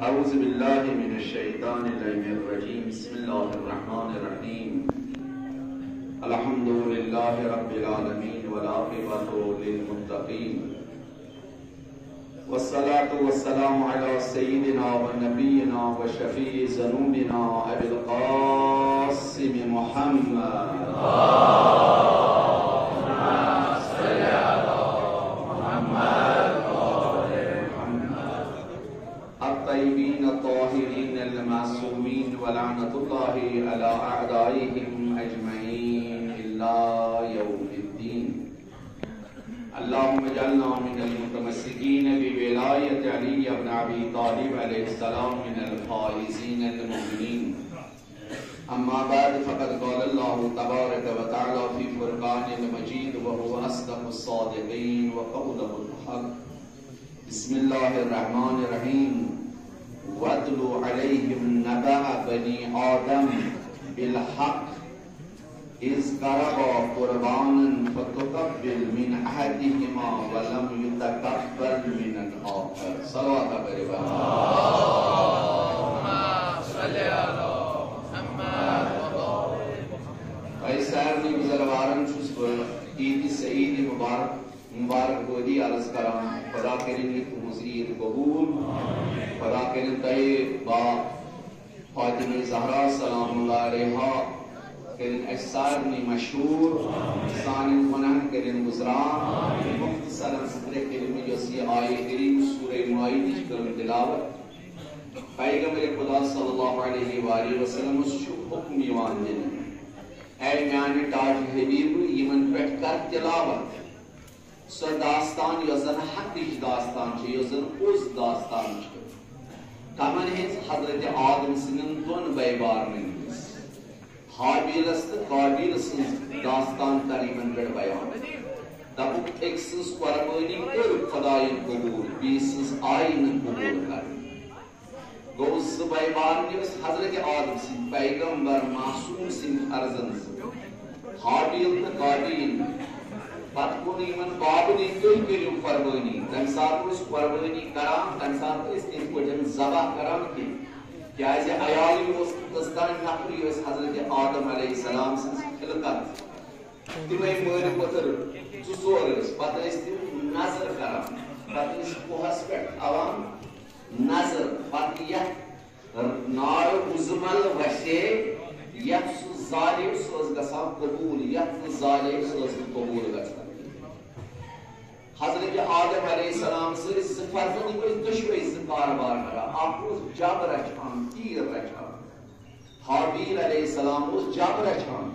اعوذ باللہ من الشیطان الرجیم بسم اللہ الرحمن الرحیم الحمد للہ رب العالمین والعاقبۃ للمتقین والصلاة والسلام علی سیدنا ونبینا وشفیع ذنوبنا ابی القاسم محمد الطيبين الطاهرين المعصومين ولعنة الله على أعدائهم أجمعين إلى يوم الدين. اللهم اجعلنا من المتمسكين بولاية علي بن أبي طالب عليه السلام من الفائزين المؤمنين. أما بعد فقد قال الله تبارك وتعالى في فرقان المجيد وهو أصدق الصادقين وقوله الحق. بسم الله الرحمن الرحيم. وَاتْلُ عَلَيْهِمْ نَبَأَ بَنِي آدَمَ بِالْحَقِّ إِذْ قَرَبَا قُرْبَانًا فَتُقَبَّلَ مِنْ أَحَدِهِمَا وَلَمْ يُتَقَبَّلْ مِنَ الْآخَرِ. صلوات بربا. اللهم صل على محمد وآل سیدنا بزرگواران چھس پر عید سعید مبارک گودی عرض کرام. خدا کریں تمہز عید قبول. خدا کریں تئے با فاطمہ زہرا سلام اللہ علیہا کریں احسارنی مشہور سانن منہن کریں گزران مختصرا صدر کلمی جسی آئے کریم سورہ معاہدی کریں تلاوت. پیغمبر خدا صلی اللہ علیہ وآلہ وسلم اس حکم یوان دن اے میانی تاج حبیب یمن پیٹ کر تلاوت. سو داستان یوزن حقیق داستان چھے یوزن اس داستان چھے تمن ہز حضرت آدم سنن دون بیبار ننس حابیل است قابیل سنس داستان تقریباً پر بیان دبک ایک سنس قربانی کر خدای قبول بیس سنس آئین قبول کر گوز بیبار ننس حضرت آدم سن پیغمبر معصوم سن ارزن حابیل قابیل پت کن ایمن بابنی کوئی کریو قربانی تم ساتھ اس قربانی کرام تم ساتھ اس تین کو جن زبا کرام کی کیا ایسے ایالی اس دستان نقلی اس حضرت آدم علیہ السلام سے خلقت تمہیں موری پتر چسور اس پتہ اس تین نظر کرام پتہ اس کوہس پیٹ عوام نظر پتہ یہ نار مزمل وشے یہ ظالم سوز گسان قبول یہ ظالم سوز قبول گسان. حضرت آدم علیہ السلام سے فرزند کو دشوئی سے کاربار کرا آپ اس جب رچان تیر رچان. حابیل علیہ السلام اس جب رچان.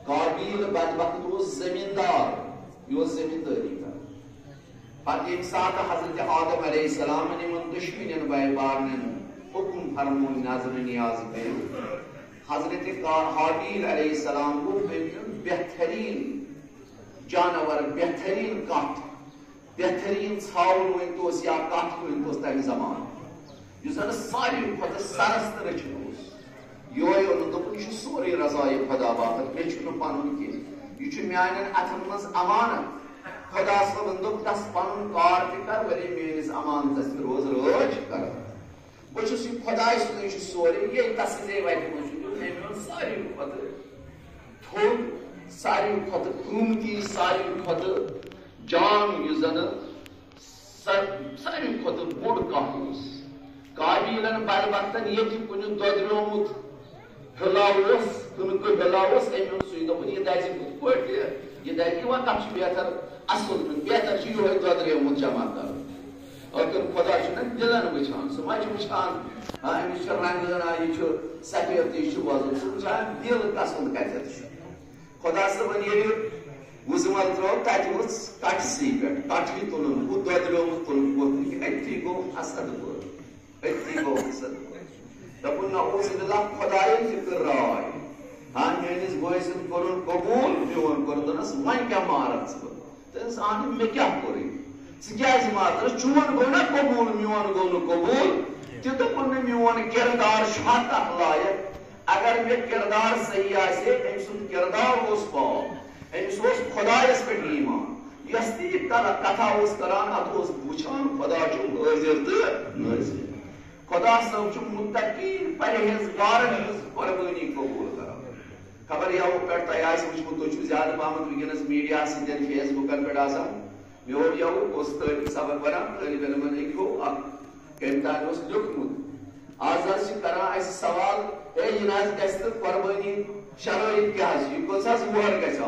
قابیل بدبخت اس زمیندار یہ زمینداری کر. پتہ ایک ساتھ حضرت آدم علیہ السلام نے من دشمنین بیبارن حکم فرمون نظم نیاز پہ حضرت حابیل علیہ السلام کو بہترین جانور بہترین کٹ بہترین ژھاوُل ؤنۍتوس یا کٹھ ؤنۍتوس تمہِ زمانہٕ یُس زن ساروی کھۄتہٕ سرست رٔچھِتھ اوس یہوے اوٚنُن دوٚپُن یہِ چھُ سورُے رضایہِ خۄدا باپت مےٚ چھُنہٕ پنُن کینٛہہ یہِ چھُ میانٮ۪ن اتھن منٛز امانت. خۄدا صٲبن دوٚپ تس پنُن کار تہِ کر ورے میٲنِس امانتس تہِ روز رٲچھ کر. بہٕ چھُس یہِ خۄداے سُنٛدُے چھُ سورُے ییٚلہِ تسٕنٛزے وتہِ منٛز چھُ ساروی کھۄتہٕ تھوٚد ساروی کھۄتہٕ قۭمتی ساروی کھۄتہٕ جان یُس زن ساروی کھۄتہٕ بوٚڑ کانٛہہ اوس. قابیلن بدبختن ییٚتہِ کُنہِ دۄدریومُت پھِلاو اوس کٕنکہٕ پھِلاو اوس أمۍ اوٚن سُے دوٚپُن یہِ دزِ کِتھ پٲٹھۍ یہِ دزِ وۄنۍ کتھ چھُ بہتر اصل بہتر چھُ یِہوے دۄدریومُت جمع کرُن. اگر خدا چھُنہ دلن وٕچھان سُہ ما چھُ وٕچھان أمِس چھُ رنگہٕ یہِ چھُ سفید تہٕ یہِ چھُ وۄزُل سُہ وٕچھان دل قسُن کتٮ۪تھ چھُ. خدا صٲبن ییٚلہِ وُزمل ترٛوو تتہِ ؤژھ کٹسٕے پٮ۪ٹھ کٹھٕے تُلُن ہُہ دۄدریومُت تُلُن ووٚتھ أتھی گوٚو حسد پٲٹھۍ أتھی گوٚو حسد دوٚپُن نعوذ باللہ خۄدایَن تہِ کٔر راے میٲنِس بٲے سُنٛد کوٚرُن قبوٗل میون کوٚر دوٚپنس وۄنۍ کیٛاہ مارکھ ژٕ تٔمِس اہن مےٚ کیٛاہ کوٚرُے ژٕ کیٛازِ مارکھ چون گوٚو نا قبوٗل میون گوٚو نہٕ قبوٗل تہِ دوٚپُن نہٕ میون کِردار چھُ حق اتھ لایق اگر مےٚ کِردار صحیح آسہِ أمۍ سُنٛد کِردار اوس پاک أمِس اوس خۄدایس پٮ۪ٹھ ایٖمان یۄس تہِ یہِ کتھا اوس کران اتھ اوس وٕچھان خۄدا چھُ حٲضِر تہٕ نٲظِر. خدا صاحب چھ متقین پرہیزگارن ہز قربانی قبول کران خبر یہ پہ تہ وچمت تھی زیادہ پہمت ونکس میڈیا سندین فیس بکن پہ آسان مے یہ سبق ونان طالب علمن ہو کم تان لکھمت آز کران اس سوال اے یہ گھس قربانی شرائط کیا یہ کس وہر گھس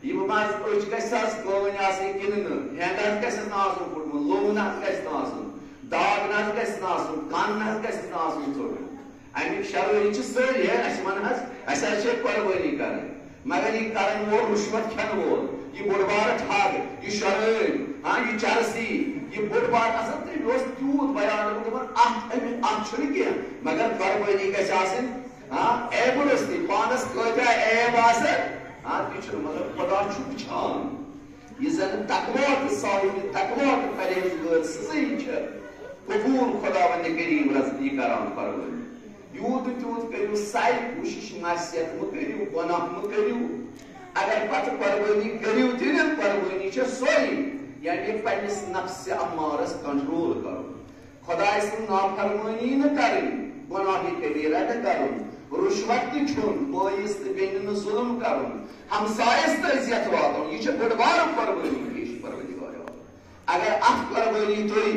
یہ مز اچھ گھس گوین آسن کن ہینگ گھس آسن پھٹمت لون گھس آسن داغ نہ گھس آسن کن نہ گھس آسن ژوٚٹمُت امیک شرائط سٲری اَسہِ وَن حظ اَسہِ حظ چھِ قۄربٲنی کَرٕنۍ مگر یہ کرن وول رشوت کھین وول یہ بوڑ بار ٹھگ یہ شراب ہاں یہ چرسی یہ بوڑ بار اصل تیوت بیان دپان کی مگر قربانی گھس آسن ہاں ایبلس تھی پانس کتیا ایب آسن ہاں تھی مگر خدا وچھان یہ زن تقوا تو صاحب تقوا تو پرہیزگار سزے قبول خدا وند کریم رضی کران قربانی یوت تیوت کرو ساری کوشش معصیت مہ کرو گناہ مہ کرو اگر پتہ قربانی کرو تھی قربانی سوئی یعنی پنس نفس امارس کنٹرول کرو خدا سن نافرمانی نہ کریں گناہ کبیرہ نہ کرو رشوت تہ چھن بٲیس تہ بیٚنہِ ظلم کرن ہمسایس تہ عزت واتن یہ بڑ بار قربانی پیش پروردگار اگر ات قربانی تھی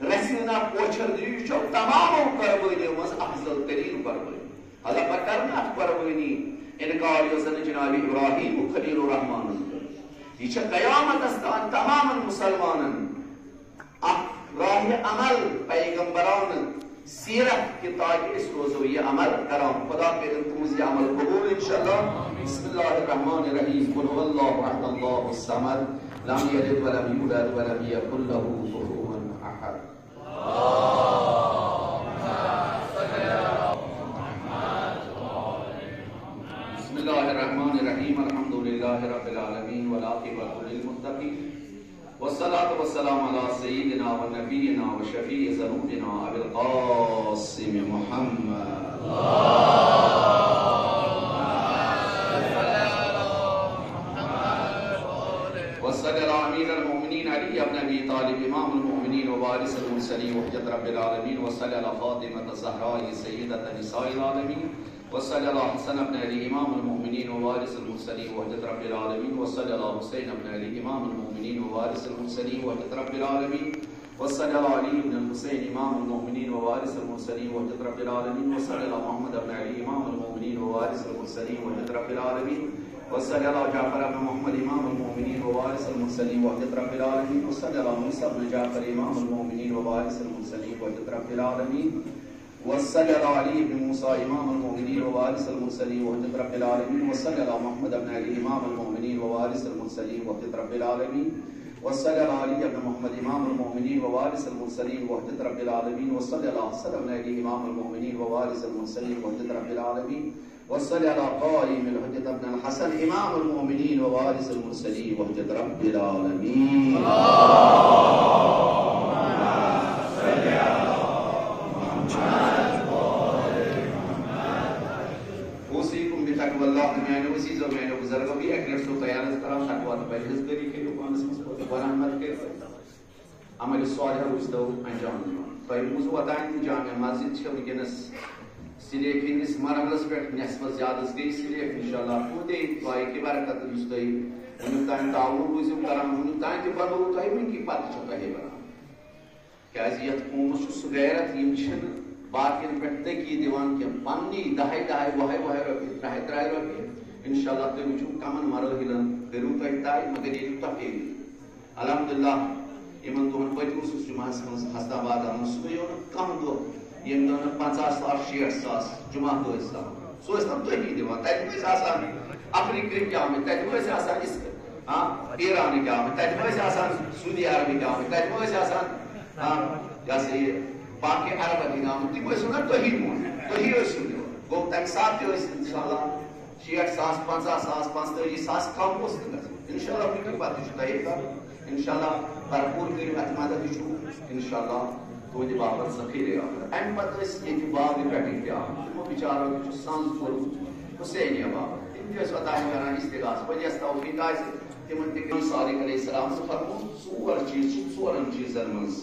رسینا پوچھر دیو تمام قربانیوں مز افضل ترین قربانی اللہ پر کرنا قربانی انکار یوزن جناب ابراہیم خلیل الرحمن یہ قیامت استان تمام مسلمانن راہ عمل پیغمبران سیرت کی تاکہ اس روزو یہ عمل کرام خدا کرن تمز یہ عمل قبول انشاءاللہ بسم اللہ الرحمن الرحیم قل هو اللہ احد اللہ الصمد لم یلد ولم یولد ولم یکن له کفوا احد بسم اللہ الرحمن الرحیم الحمد للہ رب العالمین والعاقبۃ للمتقین والصلاة والسلام على سيدنا ونبينا وشفيع ذنوبنا أبي القاسم محمد وصلى على أمير المؤمنين علي بن أبي طالب إمام المؤمنين ووارث المرسلين وحجة رب العالمين وصلى على فاطمة الزهراء سيدة نساء العالمين وصلى على حسن بن علي إمام المؤمنين ووارث المرسلين وحجة رب العالمين وصلى على حسين بن علي إمام المؤمنين ووارث المرسلين وحجة رب العالمين وصلى على علي بن الحسين إمام المؤمنين ووارث المرسلين وحجة رب العالمين وصلى على محمد بن علي إمام المؤمنين ووارث المرسلين وحجة رب العالمين وصلى على جعفر بن محمد إمام المؤمنين ووارث المرسلين وحجة رب العالمين وصلى على موسى بن جعفر إمام المؤمنين ووارث المرسلين وحجة رب العالمين وصلى على علي بن موسى إمام المؤمنين ووارث المرسلين وحجة رب العالمين وصلى على محمد بن علي إمام المؤمنين ووارث المرسلين وحجة رب العالمين وصلى على علي بن محمد إمام المؤمنين ووارث المرسلين وحجة رب العالمين وصلى على حسن بن علي إمام المؤمنين ووارث المرسلين وحجة رب العالمين وصلى على قائم الحجة بن الحسن إمام المؤمنين ووارث المرسلين وحجة رب العالمين والله میانه وسیز و میانه بزرگوں بھی ایک لفظ تیار کرام تقوا تو پرہیز کری کہ پانس قرآن مت کے عمل صالح روزدو انجام تو موضوع وتان جامع مسجد چھ ونکس سلیک ہندس مرحلس پہ نصف زیادہ گئی سلیک انشاءاللہ خودے دعائی کی برکت اس تھی ون تان تعاون روزو کرام ون تان تہ بنو تہ ون کی پتہ چھ تہ بران کیاز یت قوم چھ سہ غیرت یم چھ باقین پہ تکی دیوان کی پنی دہائی وہائی رپی ترہائی رپی انشاءاللہ تھی وچو کمن مراحلن کرو تہ تائی مگر یہ تہ الحمدللہ یمن دہن پتمس جمعہس مز حسن آباد آمد سہ گیو کم دہ یم دہ 50,000-60,000 جمعہ دہ سہ تھی دیوان تتہ آسان افریقہ آمد تتہ آسان ایران آمد تتہ آسان سعودی عربی آمد تتہ آسان یہ باقی عرب آمد تم ون تھی مون تھی گو تمہ سات انشاءاللہ 60,000 50,000 45,000 کم اس انشاءاللہ ونکہ پتہ تھی کر انشاءاللہ بھرپور کرو ات مدد انشاءاللہ تہندِ باپت ذخیرے آمد امہ پتہ یہ باغ پہ تمو بچارو سن پور حسینیہ باغ تم تہ عطا کران استغاث پتہ توفیق آسہ تمن تہ صالح علیہ السلام فرمو ژور چیز ژورن چیزن مز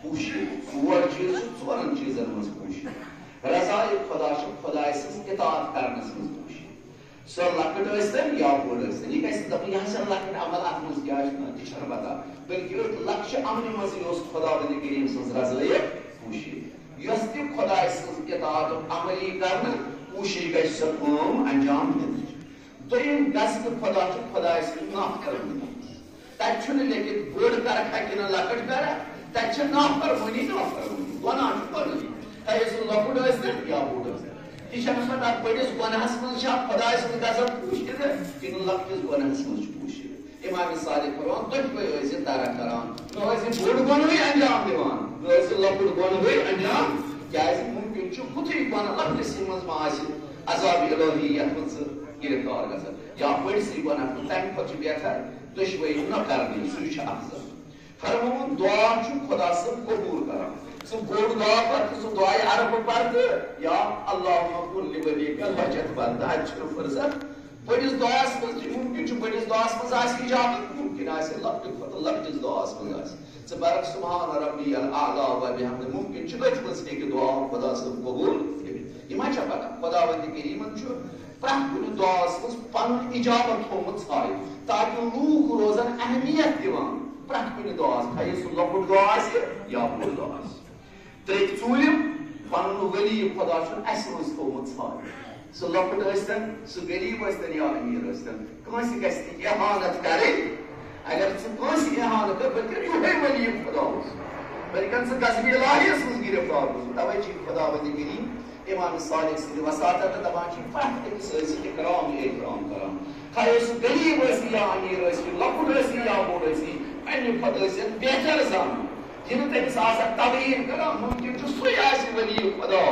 خوشی ژور چیز ژورن چیزن چیزن مز خوش رضائے خدا خدا سز اطاعت کرنس مز خوش سو لکٹ ٲسۍتن یا بوٚڑ ٲسۍتن یہِ گژھِ دَپُن یہِ ہسا لکٹ عمل اتھ منٛز کیٛاہ چھُ تہِ چھُنہٕ پتہ بٔلکہِ أتھۍ لۄکچہِ عملہِ منٛزٕے اوس خۄداوندِ کریٖم سٕنٛز رضایہِ خوشی یۄس تہِ خۄداے سٕنٛز اطاعت عملی کرنہٕ کوٗشِش گژھِ سۄ کٲم انجام دِنٕچ دوٚیِم گژھِ نہٕ خۄدا چھُ خۄداے سٕنٛز نافرمٲنی تتہِ چھُنہٕ لیکِن بٔڑ کرکھا کِنہٕ لۄکٕٹ کرکھ تتہِ چھِ نافرمٲنی گۄناہ چھُ گۄنہٕے چاہے سُہ لۄکُٹ ٲسۍتن یا بوٚڑ ٲسۍتن یہ چھنہٕ پتہ بٔڑِس گۄناہس منٛز چھا خۄداے سُنٛد گژھان پوٗشِتھ کِنہٕ لۄکٹِس گۄناہس منٛز چھُ پوٗشِتھ امام صادق فرمان دۄشوے ٲسِو طرح کران نہ ٲسِو بوٚڑ گۄنہٕے انجام دِوان نہ ٲسِو لۄکُٹ گۄنہٕے انجام کیازِ ممکن چھُ ہُتھُے گۄناہ لۄکٹِسٕے منٛز ما آسہِ عذابِ الہی یتھ منٛز ژٕ گرفتار گژھان یا بٔڑسٕے گۄناہ تمہِ کھۄتہٕ چھُ بہتر دۄشوے نہ کرنٕے سُے چھُ افضل فرمووُن دعا چھُ خۄدا صٲب قبوٗل کران سُہ بوٚڑ دعا پتہٕ سُہ دعایہِ عربہٕ پردٕ یا اللہُمَ کُن لِوَلیکَ الحاجت پردٕ اَتہِ چھُنہٕ فرصت بٔڑِس دعاہس منٛز چھُ ممکن چھُ بٔڑِس دعاہس منٛز آسہِ اِجابت ممکن آسہِ لۄکٹہِ کھۄتہٕ لۄکٹِس دعاہس منٛز آسہِ ژٕ برکھ سبحان ربی الاعلیٰ وبحمدہ ممکن چھُ تٔتھۍ منٛز ہیٚکہِ دعا خۄدا صٲب قبوٗل کٔرِتھ یہِ ما چھا پتہ خۄداوندِ کریٖمن چھُ پرٛٮ۪تھ کُنہِ دعاہس منٛز پنُن اِجابت تھوٚومُت ژھایہِ تاکہِ لوٗکھ روزن اہمیت دِوان پرٛٮ۪تھ کُنہِ دعاہس خاص سُہ لۄکُٹ دعا آسہِ یا بوٚڑ دعا آسہِ ژوٗرِم پنُن ؤلی خۄدا چھُ اسہِ منٛز تھوٚومُت ژھایہِ سُہ لۄکُٹ ٲسۍتن سُہ غریٖب ٲسۍتن یا أمیٖر ٲسۍتن کٲنٛسہِ گژھِ نہٕ احانت کرٕنۍ اگر ژٕ کٲنٛسہِ احانت کر بٔلکہِ یِہوے ؤلی خۄدا اوس بٔلکہِ ژٕ غضبِ الہیَس منٛز گرفتار گوٚژھ تَوَے چھِ خۄداوندِ کریٖم امام صادق سٕنٛدِ وساطت تہٕ دپان چھِ پرٛٮ۪تھ أکِس ٲسۍ اِکرام احترام کران خاص سُہ غریٖب ٲسۍ یا أمیٖر ٲسۍ لۄکُٹ ٲسۍ یا بوٚڑ ٲسۍ پننہِ کھۄتہٕ ٲسۍ بہتر زانان یِنہٕ تٔمِس آسان تبلیٖغ کران ممکن چھُ سُے آسہِ ؤلی خۄدا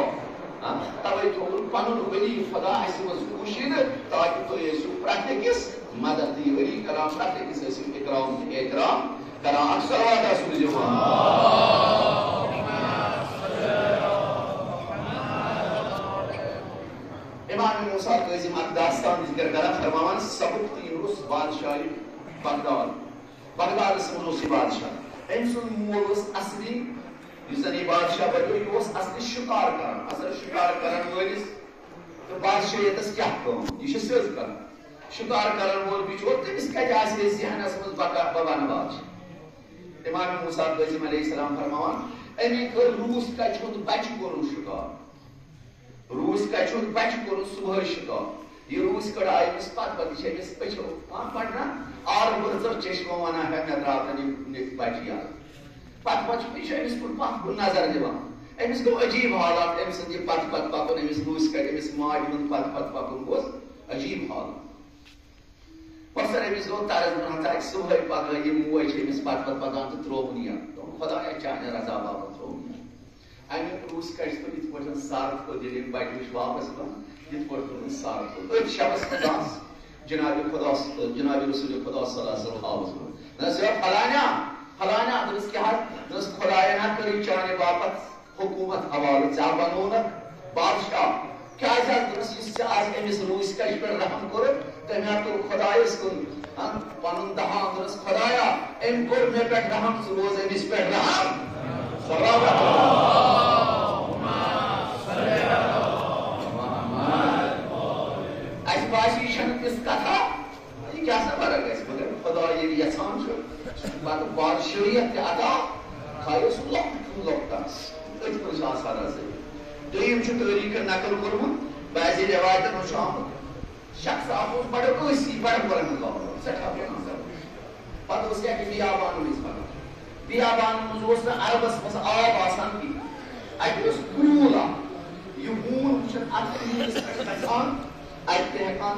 تَوَے تھوٚوُن پنُن ؤلی خۄدا اَسہِ منٛز خوشیٖدٕ تاکہِ تُہۍ ٲسِو پرٛٮ۪تھ أکِس مدد یہِ ؤلی کران پرٛٮ۪تھ أکِس ٲسِو اِکرام تہٕ احترام کران اکھ صلوات سوٗزِو امام موسیٰ کاظم اکھ داستان ذکر کران فرماوان سبکتیٖن اوس بادشاہہِ بغدادس منٛز اوس یہِ بادشاہ أمۍ سُنٛد مول اوس اصلی یُس زن یہِ بادشاہ بنیو یہِ اوس اصلی شِکار کران اصل شِکار کرن وٲلِس تہٕ بادشاہیتس کیاہ کٲم یہِ چھُ سیٚود کران شِکار کرن وول بِچور تٔمِس کتہِ آسہِ ہے ذہنس منٛز بہٕ بنہٕ بادشاہ امام موسیٰ کاظم علیہ السلام فرماوان امی کٔر روٗس کچہِ ہُنٛد بچہِ کوٚرُن شِکار روٗس کچہِ ہُنٛد بچہِ کوٚرُن صبحٲے شِکار یہِ روٗس کٔڑ آیہِ أمِس پتہٕ چھِ أمِس أچھو پڑنا آر بٔرژر چشمہٕ ونان ہے مےٚ درٛاو یہِ بچہِ یاد پتہٕ چھُ أمِس کُن پتھ کُن نظر دِوان أمِس گوٚو عجیٖب حالات أمۍ سُنٛد یہِ پتہٕ پکُن أمِس روٗس کڑِ أمِس ماجہِ ہُنٛد پتہٕ پکُن گوٚژھ عجیٖب حالات پتہٕ أمِس گوٚو طرز اَتہِ صبحٲے پگہٲے یہِ موج چھِ أمِس پتہٕ پکان تہٕ ترٛووُن یہِ دوٚپُن خۄدایا چانہِ رضا باپتھ ترٛووُن یہِ امیُک روٗس کچہِ تُل یِتھ پٲٹھۍ سر تھوٚد ییٚلہِ یِم بچہِ وٕچھ واپس یِوان یِتھ پٲٹھۍ تُلُن سر تھوٚد أتھۍ شبس منٛز جناب خدا جناب رسول خدا صلی اللہ علیہ وسلم آواز نہ فلانا دوٚپُس کیٛاہ دوٚپُس خۄدایا کٔرِو چانہِ باپتھ حکوٗمت حوالہٕ ژےٚ بنوونکھ بادشاہ کیٛازِ حظ دوٚپُس یُس ژےٚ آز أمِس روٗس کچہِ پٮ۪ٹھ رحم کوٚرُتھ تٔمۍ ہا تُل خۄدایس کُن پنُن دہان دوٚپُس خۄدایا أمۍ کوٚر مےٚ پٮ۪ٹھ رحم ژٕ روز أمِس پٮ۪ٹھ رحم اَسہِ باسہِ یہِ چھنہٕ تِژھ کتھا یہِ کیٛاہ سا فرق گژھِ مگر خۄدا ییٚلہِ یژھان چھُ پتہٕ بادشٲہیت تہِ عطا خاص سُہ لۄکُٹ آسہِ أتھۍ منٛز چھِ آسان رضٲیی دوٚیِم چھُ تٲریٖخن نقل کوٚرمُت بعضِ رٮ۪وایتن منٛز چھُ آمُت شخص اکھ اوس بڑٕ ٲسی بڑٕ پرن گاوُن سٮ۪ٹھاہ پران پتہٕ اوس کیٛاہ بیابانن منٛز پکان بیابانن منٛز اوس نہٕ عربس منٛز آب آسان کینٛہہ اتہِ اوس کروٗل اکھ یہِ ہوٗن وٕچھان اتھ نیٖلِس پٮ۪ٹھ کھسان اتہِ تہِ ہٮ۪کان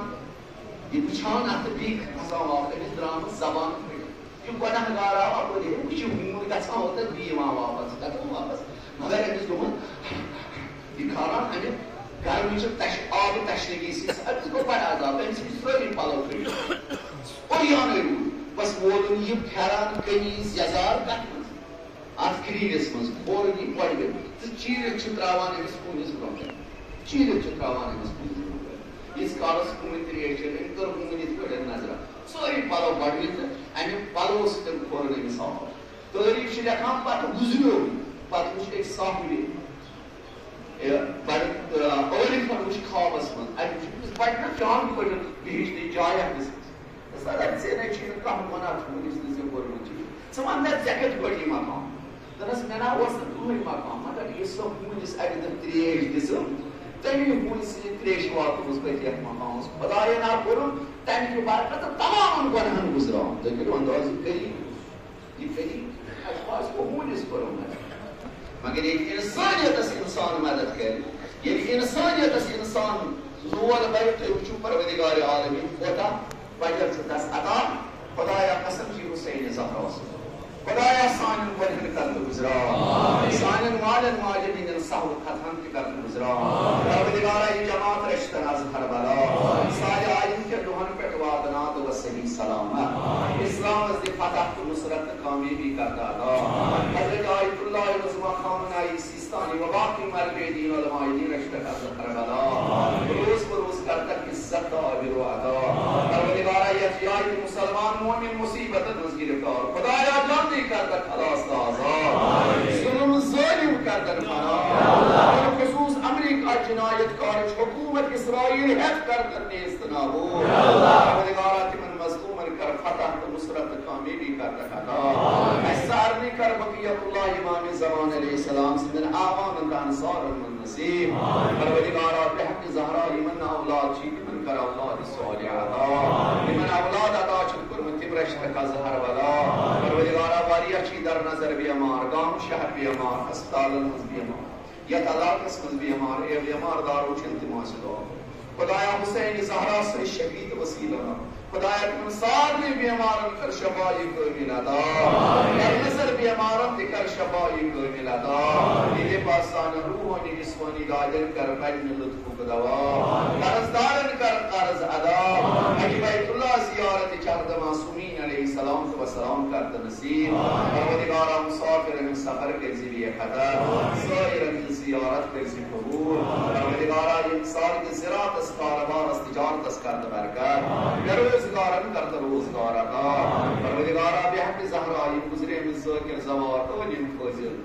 یہِ وٕچھان اتھ بیٚیہِ کھسان واپس أمِس درٛامٕژ زبان پھٔٹِتھ یہِ گۄناہ گار آو اپٲرۍ وٕچھ یہِ ہوٗن گژھان اوتتھ بیٚیہِ یِوان واپس گژھان واپس مگر أمِس گوٚمُت یہِ کھالان امیُک گرمی چھِ آبہٕ تشنگی سۭتۍ أمِس گوٚو بڑٕ عذاب أمۍ سٕنٛدۍ سٲری پلو پھٔٹِتھ اوریانٕے روٗد بس ووتُن یہِ پھیران قمیٖض یزار کتھ منٛز اتھ کریٖلس منٛز کھورُن یہِ گۄڈٕ تہٕ چیٖرِتھ چھِ تراوان أمِس کوٗنِس برونٛہہ کَنہِ چیٖرِتھ چھِ تراوان أمِس کوٗنِس برونٛہہ کَنہِ ییٖتِس کالس ہوٗنۍ ترٛیش چھِ أمۍ کٔر ہوٗنۍ یِتھ پٲٹھۍ نظرا سٲری پلو بڑوٕنۍ تہٕ امیُک پلو سۭتۍ کھورُن أمِس آب تٲریٖخ چھِ لیکھان پتہٕ گُزریو پتہٕ وٕچھ أکۍ ساحلہِ اولین وچ خوابس من پڑھنا جان پہ بہشت جائے کم ونان ہوٗنِس نہٕ ژےٚ کوٚرمُت ژٕ وَن مےٚ ژےٚ کَتہِ کوٚر یہِ مقام دَپَس مےٚ نا اوس نہٕ کٕہٕنۍ مقام مگر یُس سۄ ہوٗنِس اَکہِ دۄہ ترٛیش دِژٕم تَمی ہوٗنۍ سۭتۍ ترٛیشہِ واتنوس بہٕ یَتھ مقامَس خۄداین آو کوٚرُم تَمہِ کہِ برکتہٕ تمامَن گۄنہَن گُزراوُن تُہۍ کٔرِو انداز یہِ قریٖب اَسہِ باسہِ گوٚو ہوٗنِس کوٚرُم مگر ییٚلہِ اِنسانیتَس اِنسان مدد کرِ ییٚلہِ اِنسانیتَس اِنسان لول بَرِ تُہۍ وٕچھِو پروردگارِ عالمیٖن کوتاہ وجہ چھُ تَس عطا خۄدایا قسم چھِ حُسینِ زہراہَس خۄدایا سانٮ۪ن گۄڈٮ۪ن قدمہٕ گُزراو سانٮ۪ن مالٮ۪ن ماجٮ۪ن ہٕنٛدٮ۪ن سہل خطہن تہِ قدمہٕ گُزراو پروردگارا یہِ جماعت رٔچھتن آز کربلا سانہِ آیِن کٮ۪ن دۄہن پٮ۪ٹھ واتناو تہٕ صحیح سلامت اسلامس دِ فتح تہٕ نصرت تہٕ کامیٲبی کرتا عطا حضرت آیت اللہ عظمیٰ خامنہ سیستانی و باقی مرد دین علماء دین رشتہ از کربلا روز بروز کرتا عزت آبر و عطا پروردگارا یہ آیت مسلمان مومن مصیبت نز گرفتار خدایا جلدی کرتا خلاص آزاد ظلم ظالم کرتا فنا خصوص امریکہ جنایت کار حکومت اسرائیل ہیت کرتا نیست نابود پروردگارا تمن مظلومن کر فتح و نصرت کامیابی کرتا خطا احسارنی کر بقیت اللہ امام زمان علیہ السلام سندن آوان انصار من نصیب پروردگارا بحق زہرا لمن اولاد چیت من کر اولاد صالحات لمن اولاد عطا چن کرم تمرشت کا زہر ولا پروردگارا واریہ چی در نظر بیمار گام شہر بیمار ہسپتالن مز بیمار یا علاقس مز بیمار اے بیمار دارو چن تماس دو خدایا حسین زہرا سے شہید وسیلہ خدایا تم سارے بیمارن کر شفائی کامل عطا کر نظر بیمارن کر شفائی کامل عطا دل پاسان روحانی جسمانی دادن کر بین لطف دوا قرض دارن کر قرض ادا حج بیت اللہ زیارت چرد معصومین علیہ السلام و سلام کرد نصیب پروردگارا مسافر سفر کے ذریعے خطر سائر زیارت کے ذریعے قبول پروردگارا انصار کے زراعت اس کاروبار اس تجارت اس کرد برکت روزگارن کرد روزگار عطا پروردگارا بحق زہرا گزرے من ذاکر زوار اولین فضل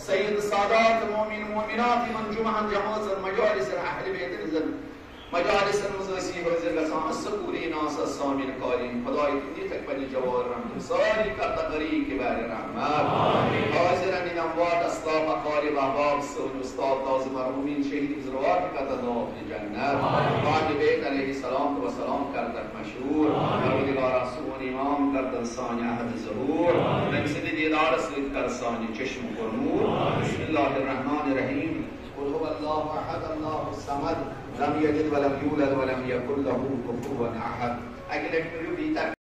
سید سادات مومن مومنات من جمعن جمازن مجالسن اہل بیتن مجالسن مزاسی حضر لسان السکولی ناس السامین قارین خدای تنی تک پنی جوار رحمت ساری کرتا غریب کے بیر رحمت حاضرن ان اموات اسلاف اقارب احباب سون استاد تاز مرحومین شہید بزروات کتا داخل جنت بعد بیت علیہ السلام و سلام کرتا مشہور پروردگارا سون امام کرتا ثانی احد ظہور نمسد دیدار سید کر ثانی چشم پر نور بسم اللہ الرحمن الرحیم قل هو اللہ احد اللہ الصمد لم یلد ولم یولد ولم یکن له کفوا احد.